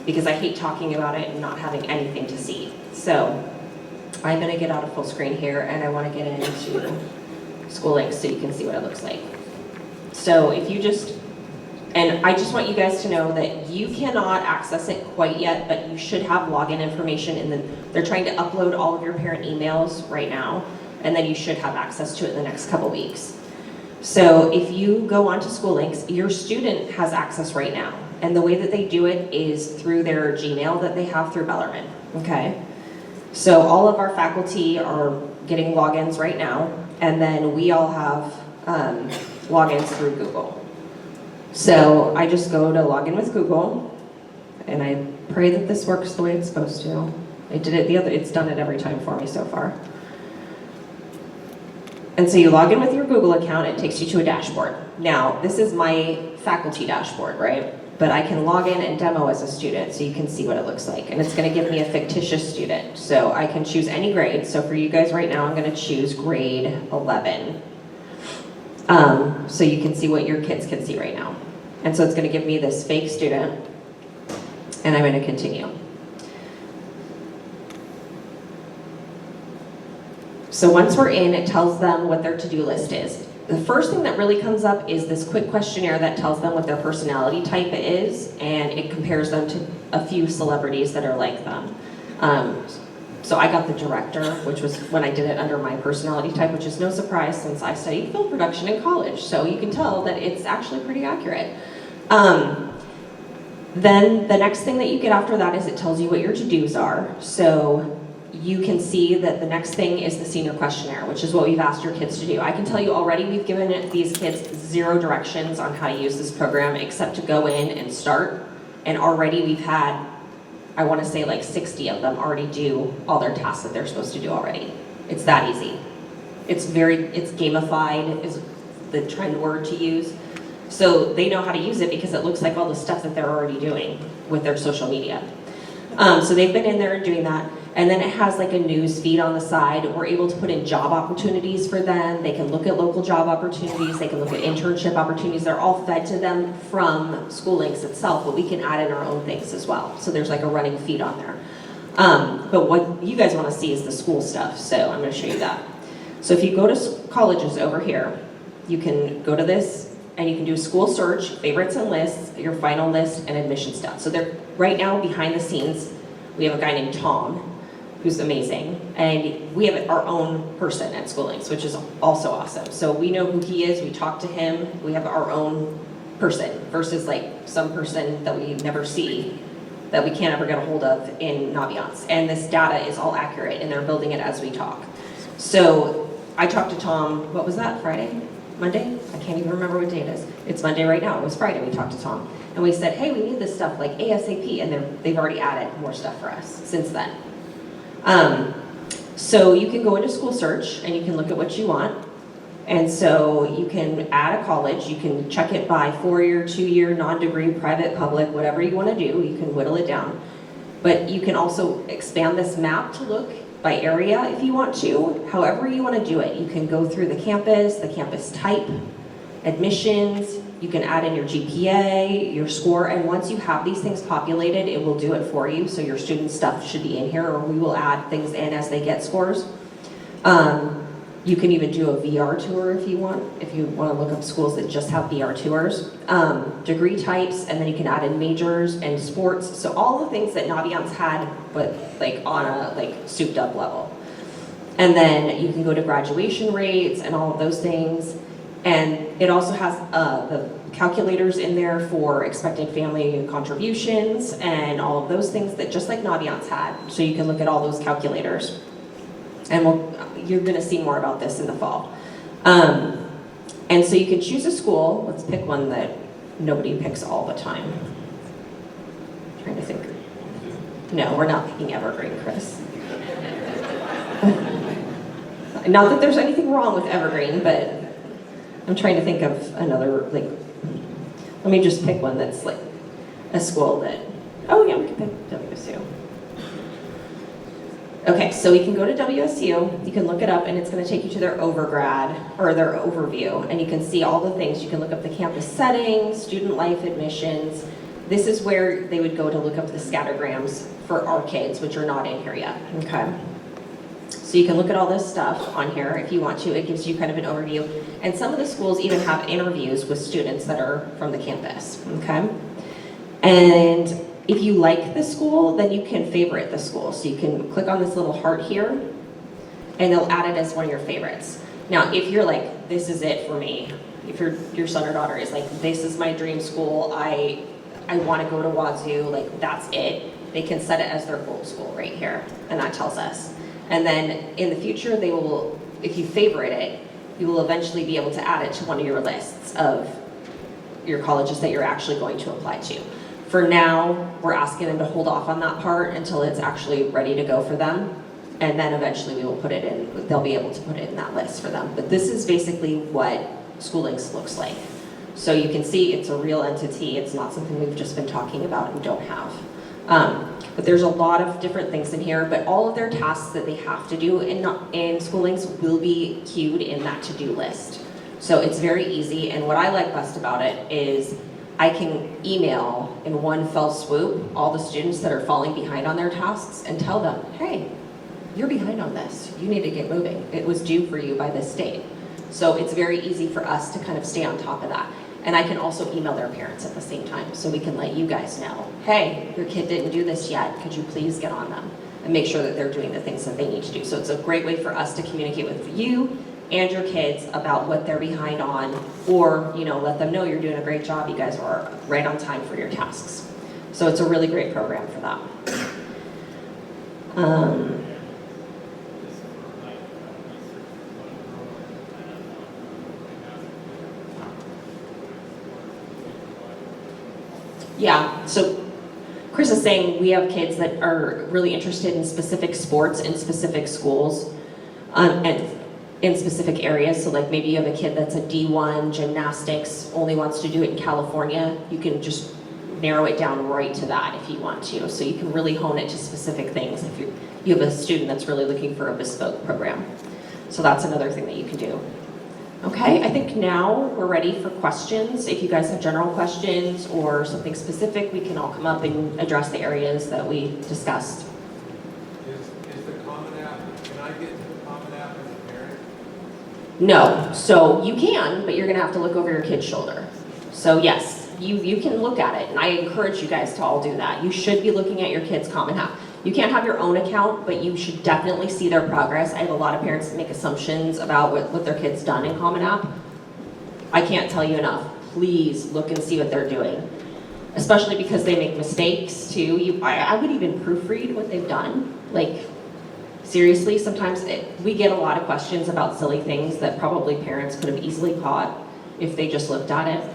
Because I hate talking about it and not having anything to see. So I'm gonna get out of full screen here, and I wanna get into school links so you can see what it looks like. So if you and I just want you guys to know that you cannot access it quite yet, but you should have login information, and then they're trying to upload all of your parent emails right now, and then you should have access to it in the next couple weeks. So if you go onto school links, your student has access right now. And the way that they do it is through their Gmail that they have through Bellarmine, okay? So all of our faculty are getting logins right now, and then we all have logins through Google. So I just go to login with Google, and I pray that this works the way it's supposed to. It's done it every time for me so far. And so you log in with your Google account, it takes you to a dashboard. Now, this is my faculty dashboard, right? But I can log in and demo as a student so you can see what it looks like. And it's gonna give me a fictitious student. So I can choose any grade. So for you guys right now, I'm gonna choose grade 11. So you can see what your kids can see right now. And so it's gonna give me this fake student, and I'm gonna continue. So once we're in, it tells them what their to-do list is. The first thing that really comes up is this quick questionnaire that tells them what their personality type is, and it compares them to a few celebrities that are like them. So I got the director, which was when I did it under my personality type, which is no surprise since I studied film production in college. So you can tell that it's actually pretty accurate. Then the next thing that you get after that is it tells you what your to-dos are. So you can see that the next thing is the senior questionnaire, which is what we've asked your kids to do. I can tell you already we've given these kids 0 directions on how to use this program except to go in and start. And already we've had, I want to say like 60 of them already do all their tasks that they're supposed to do already. It's that easy. It's gamified. the trend word to use. So they know how to use it because it looks like all the stuff that they're already doing with their social media. So they've been in there doing that. And then it has like a news feed on the side. We're able to put in job opportunities for them. They can look at local job opportunities. They can look at internship opportunities. They're all fed to them from School Links itself, but we can add in our own things as well. So there's like a running feed on there. But what you guys want to see is the school stuff. So I'm going to show you that. So if you go to colleges over here, you can go to this and you can do school search, favorites and lists, your final list, and admission stats. So they're right now behind the scenes. We have a guy named Tom, who's amazing, and we have our own person at School Links, which is also awesome. So we know who he is, we talk to him, we have our own person versus like some person that we never see that we can't ever get a hold of in Naviance. And this data is all accurate and they're building it as we talk. So I talked to Tom, what was that, Friday? Monday? I can't even remember what day it is. It's Monday right now, it was Friday we talked to Tom. And we said, hey, we need this stuff like ASAP, and they've already added more stuff for us since then. So you can go into school search and you can look at what you want. And so you can add a college, you can check it by 4-year, 2-year, non-degree, private, public, whatever you want to do, you can whittle it down. But you can also expand this map to look by area if you want to, however you want to do it. You can go through the campus type, admissions, you can add in your GPA, your score, and once you have these things populated, it will do it for you. So your student stuff should be in here, or we will add things in as they get scores. You can even do a VR tour if you want to look up schools that just have VR tours. Degree types, and then you can add in majors and sports. So all the things that Naviance had, but like on a like souped up level. And then you can go to graduation rates and all of those things. And it also has the calculators in there for expected family contributions and all of those things that just like Naviance had. So you can look at all those calculators. And you're going to see more about this in the fall. And so you can choose a school. Let's pick one that nobody picks all the time. I'm trying to think. No, we're not picking Evergreen, Chris. Not that there's anything wrong with Evergreen, but I'm trying to think of another, like, let me just pick one that's like a school that, oh yeah, we can pick WSU. Okay, so we can go to WSU, you can look it up, and it's going to take you to their overgrad, or their overview, and you can see all the things. You can look up the campus settings, student life admissions. This is where they would go to look up the scattergrams for our kids, which are not in here yet, okay? So you can look at all this stuff on here if you want to. It gives you kind of an overview. And some of the schools even have interviews with students that are from the campus, okay? And if you like the school, then you can favorite the school. So you can click on this little heart here, and they'll add it as one of your favorites. Now, if you're like, this is it for me, if your son or daughter is like, this is my dream school, I want to go to Wazoo, like that's it, they can set it as their goal school right here, and that tells us. And then in the future, they will, if you favorite it, you will eventually be able to add it to one of your lists of your colleges that you're actually going to apply to. For now, we're asking them to hold off on that part until it's actually ready to go for them. And then eventually we will put it in, they'll be able to put it in that list for them. But this is basically what School Links looks like. So you can see it's a real entity. It's not something we've just been talking about and don't have. But there's a lot of different things in here, but all of their tasks that they have to do in School Links will be queued in that to-do list. So it's very easy, and what I like best about it is I can email in one fell swoop all the students that are falling behind on their tasks and tell them, hey, you're behind on this. You need to get moving. It was due for you by this date. So it's very easy for us to kind of stay on top of that. And I can also email their parents at the same time, so we can let you guys know, hey, your kid didn't do this yet, could you please get on them? And make sure that they're doing the things that they need to do. So it's a great way for us to communicate with you and your kids about what they're behind on, or let them know you're doing a great job, you guys are right on time for your tasks. So it's a really great program for that. Yeah, so Chris is saying we have kids that are really interested in specific sports in specific schools. And in specific areas. So like maybe you have a kid that's a D1 gymnastics, only wants to do it in California, you can just narrow it down right to that if you want to. So you can really hone it to specific things if you have a student that's really looking for a bespoke program. So that's another thing that you can do. Okay, I think now we're ready for questions. If you guys have general questions or something specific, we can all come up and address the areas that we discussed. Is the Common App, can I get to the Common App as a parent? No, so you can, but you're gonna have to look over your kid's shoulder. So yes, you can look at it, and I encourage you guys to all do that. You should be looking at your kid's Common App. You can't have your own account, but you should definitely see their progress. I have a lot of parents that make assumptions about what their kid's done in Common App. I can't tell you enough. Please look and see what they're doing, especially because they make mistakes too. I would even proofread what they've done. Like, seriously, sometimes we get a lot of questions about silly things that probably parents could have easily caught if they just looked at it.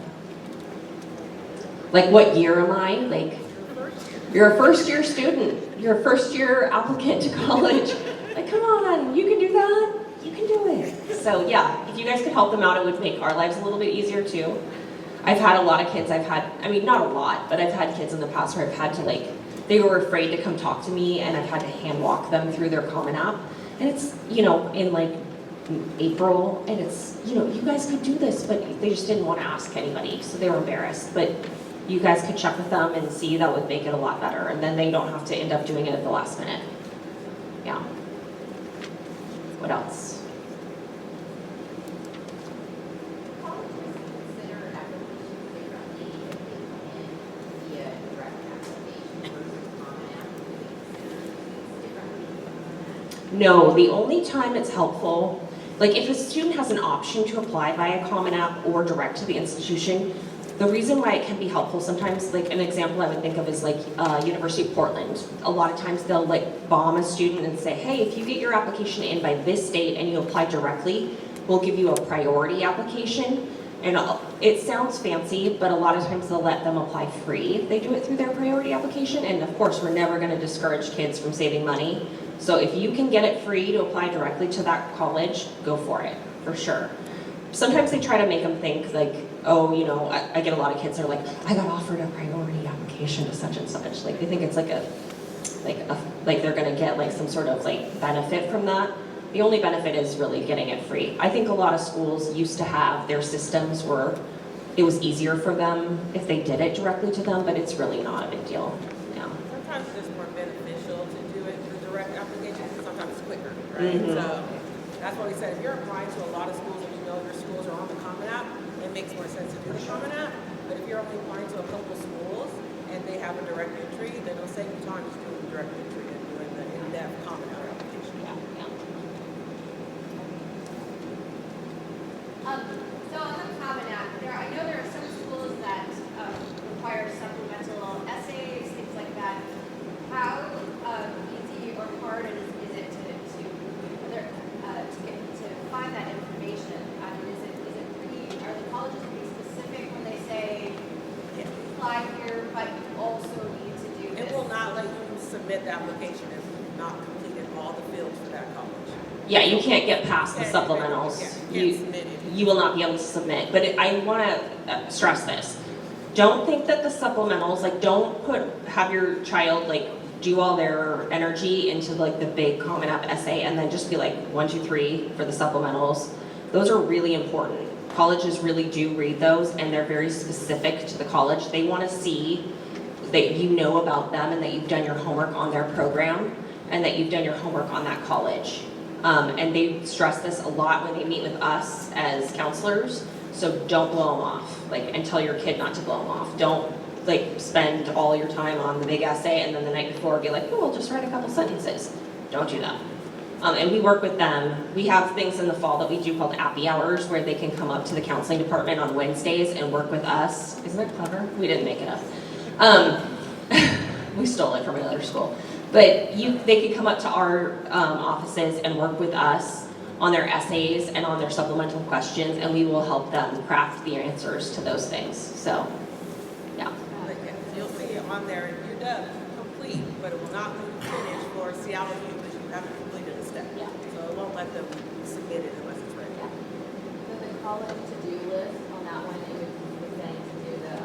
Like, what year am I? Like, you're a first-year student. You're a first-year applicant to college. Like, come on, you can do that. You can do it. So yeah, if you guys could help them out, it would make our lives a little bit easier too. I've had a lot of kids, I mean, not a lot, but I've had kids in the past where I've had to they were afraid to come talk to me, and I've had to hand walk them through their Common App. And it's, in April, and it's, you guys could do this, but they just didn't want to ask anybody, so they were embarrassed. But you guys could check with them and see, that would make it a lot better, and then they don't have to end up doing it at the last minute. Yeah. What else? Colleges consider applications differently if they come in via direct application versus Common App. Do they consider things differently? No, the only time it's helpful, if a student has an option to apply via Common App or direct to the institution, the reason why it can be helpful sometimes, an example I would think of is University of Portland. A lot of times they'll bomb a student and say, hey, if you get your application in by this date and you apply directly, we'll give you a priority application. And it sounds fancy, but a lot of times they'll let them apply free if they do it through their priority application. And of course, we're never gonna discourage kids from saving money. So if you can get it free to apply directly to that college, go for it, for sure. Sometimes they try to make them think oh, I get a lot of kids that are I got offered a priority application to such and such. They think it's they're gonna get some sort of benefit from that. The only benefit is really getting it free. I think a lot of schools used to have their systems where it was easier for them if they did it directly to them, but it's really not a big deal. Yeah. Sometimes it's just more beneficial to do it through direct application because sometimes it's quicker, right? Mhm. So that's why we said if you're applying to a lot of schools and your schools are on the Common App, it makes more sense to do the Common App. But if you're only applying to a couple schools and they have a direct entry, then it'll save you time just doing the direct entry and doing the in-depth Common App application. Yeah. So on the Common App, I know there are some schools that require supplemental essays, things like that. How easy or hard is it to find that information? I mean, are the colleges pretty specific when they say apply here, but you also need to do this? It will not let you submit the application if you've not completed all the fields for that college. Yeah, you can't get past the supplementals. Yeah, you can't submit it. You will not be able to submit. But I want to stress this. Don't think that the supplementals, don't have your child do all their energy into the big Common App essay and then just be 1, 2, 3 for the supplementals. Those are really important. Colleges really do read those, and they're very specific to the college. They want to see that you know about them and that you've done your homework on their program and that you've done your homework on that college. And they stress this a lot when they meet with us as counselors. So don't blow them off, and tell your kid not to blow them off. Don't spend all your time on the big essay and then the night before be oh, we'll just write a couple sentences. Don't do that. And we work with them. We have things in the fall that we do called Appy Hours where they can come up to the counseling department on Wednesdays and work with us. Isn't that clever? We didn't make it up. We stole it from another school. But they could come up to our offices and work with us on their essays and on their supplemental questions, and we will help them craft the answers to those things. So, yeah. You'll see it on there, you're done, complete, but it will not let you finish for Seattle because you haven't completed a step. Yeah. So it won't let them submit it unless call it a to-do list on that one, it was saying to do the,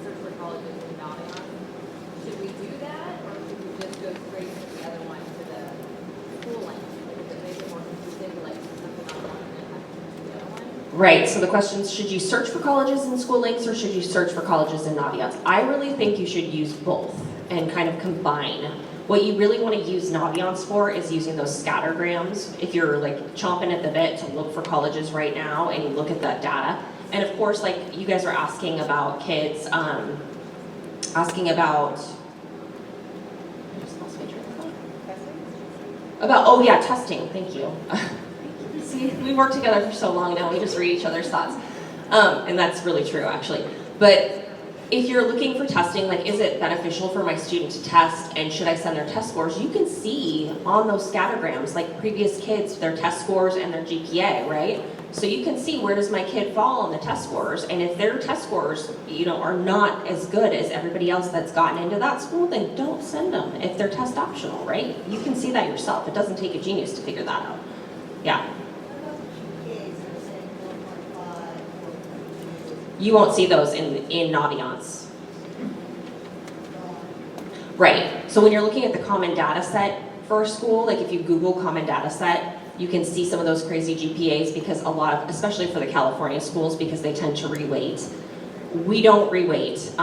search for colleges in Nottingham. Should we do that, or should we just go straight to the other one, to the school link? Like, if it makes it more confusing, like, something on one and then have to do the other one? Right, so the question is, should you search for colleges in school links or should you search for colleges in Naviance? I really think you should use both and kind of combine. What you really want to use Naviance for is using those scattergrams. If you're like chomping at the bit to look for colleges right now and you look at that data. And of course, like you guys are asking about kids, asking about, I just lost my train of thought. Oh yeah, testing, thank you. See, we work together for so long now, we just read each other's thoughts. And that's really true, actually. But if you're looking for testing, like, is it beneficial for my student to test and should I send their test scores? You can see on those scattergrams, like previous kids, their test scores and their GPA, right? So you can see where does my kid fall on the test scores, and if their test scores, are not as good as everybody else that's gotten into that school, then don't send them if they're test optional, right? You can see that yourself. It doesn't take a genius to figure that out. Yeah. You won't see those in Naviance. Right, so when you're looking at the common data set for a school, like if you Google common data set, you can see some of those crazy GPAs because a lot of, especially for the California schools, because they tend to reweight. We don't reweight.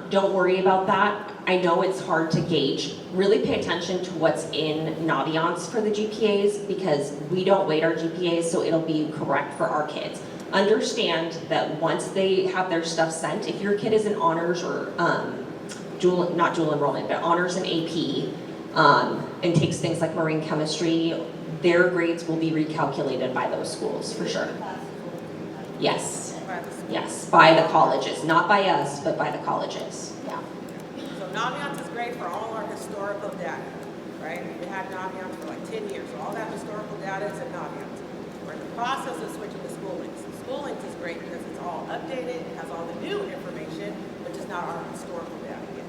Don't worry about that. I know it's hard to gauge. Really pay attention to what's in Naviance for the GPAs because we don't weight our GPAs, so it'll be correct for our kids. Understand that once they have their stuff sent, if your kid is in honors or not dual enrollment, but honors and AP, and takes things like marine chemistry, their grades will be recalculated by those schools for sure. Yes, yes, by the colleges, not by us, but by the colleges. Yeah. So Naviance is great for all our historical data, right? We had Naviance for like 10 years, so all that historical data is in Naviance. We're in the process of switching to School Links. School Links is great because it's all updated, it has all the new information, but just not our historical data yet.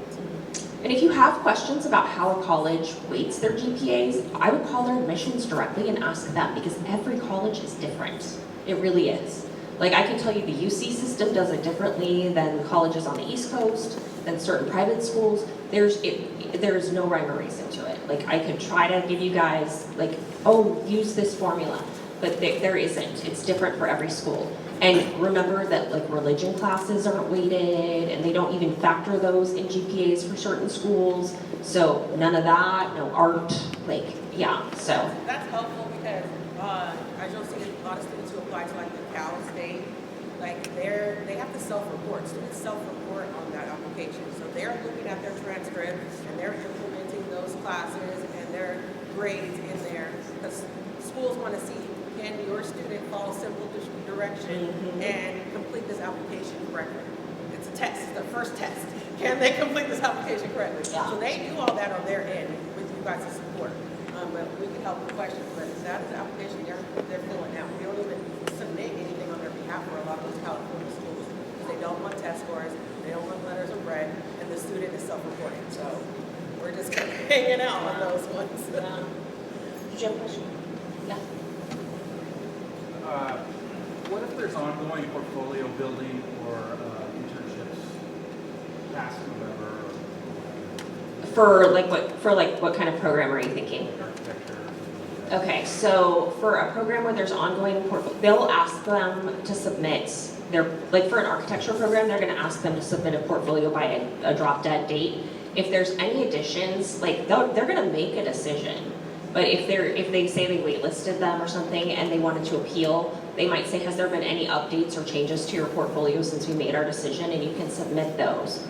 And if you have questions about how a college weights their GPAs, I would call their admissions directly and ask them because every college is different. It really is. Like I can tell you the UC system does it differently than colleges on the East Coast, than certain private schools. There's no rhyme or reason to it. Like I could try to give you guys like, oh, use this formula. But there isn't. It's different for every school. And remember that like religion classes aren't weighted and they don't even factor those in GPAs for certain schools. So none of that, no art, like, yeah, so. That's helpful because as you'll see, a lot of students who apply to like the Cal State, like they have to self-report. Students self-report on that application. So they're looking at their transcript and they're implementing those classes and their grades in there because schools want to see, can your student follow simple direction and complete this application correctly? It's a test, it's the first test. Can they complete this application correctly? Yeah. So they do all that on their end with you guys' support. But we can help with questions, but that is the application they're filling out. We don't even submit anything on their behalf for a lot of those California schools. They don't want test scores, they don't want letters of red, and the student is self-reporting. So we're just kind of hanging out on those ones. Did you have a question? Yeah. What if there's ongoing portfolio building or internships past November? For what kind of program are you thinking? Architecture. Okay, so for a program where there's ongoing they'll ask them to submit their, like for an architecture program, they're gonna ask them to submit a portfolio by a drop dead date. If there's any additions, like they're gonna make a decision. But if they say they waitlisted them or something and they wanted to appeal, they might say, has there been any updates or changes to your portfolio since we made our decision? And you can submit those.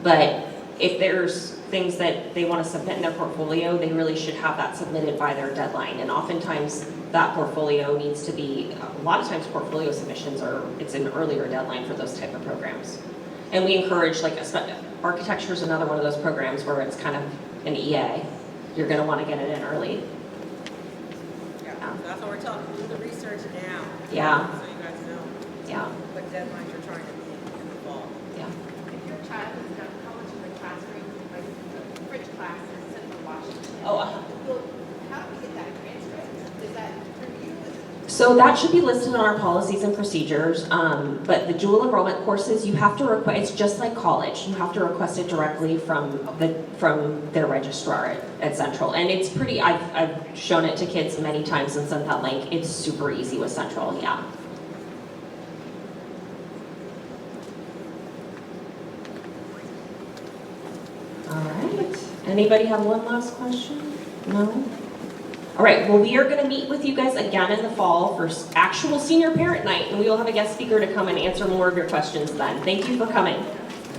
But if there's things that they want to submit in their portfolio, they really should have that submitted by their deadline. And oftentimes that portfolio needs to be, a lot of times portfolio submissions it's an earlier deadline for those type of programs. And we encourage, like architecture is another one of those programs where it's kind of an EA. You're going to want to get it in early. Yeah, so that's what we're telling you. Do the research now. Yeah. So you guys know Yeah. what deadlines you're trying to meet in the fall. Yeah. If your child has done college in the classroom, like the French class in Central Washington, Oh, well, how do we get that transcript? Is that through you? So So that should be listed on our policies and procedures, but the dual enrollment courses, you have to request, it's just like college, you have to request it directly from their registrar at Central. And it's pretty, I've shown it to kids many times and sent that link, it's super easy with Central, yeah. All right, anybody have one last question? No? All right, well, we are going to meet with you guys again in the fall for actual senior parent night, and we will have a guest speaker to come and answer more of your questions then. Thank you for coming.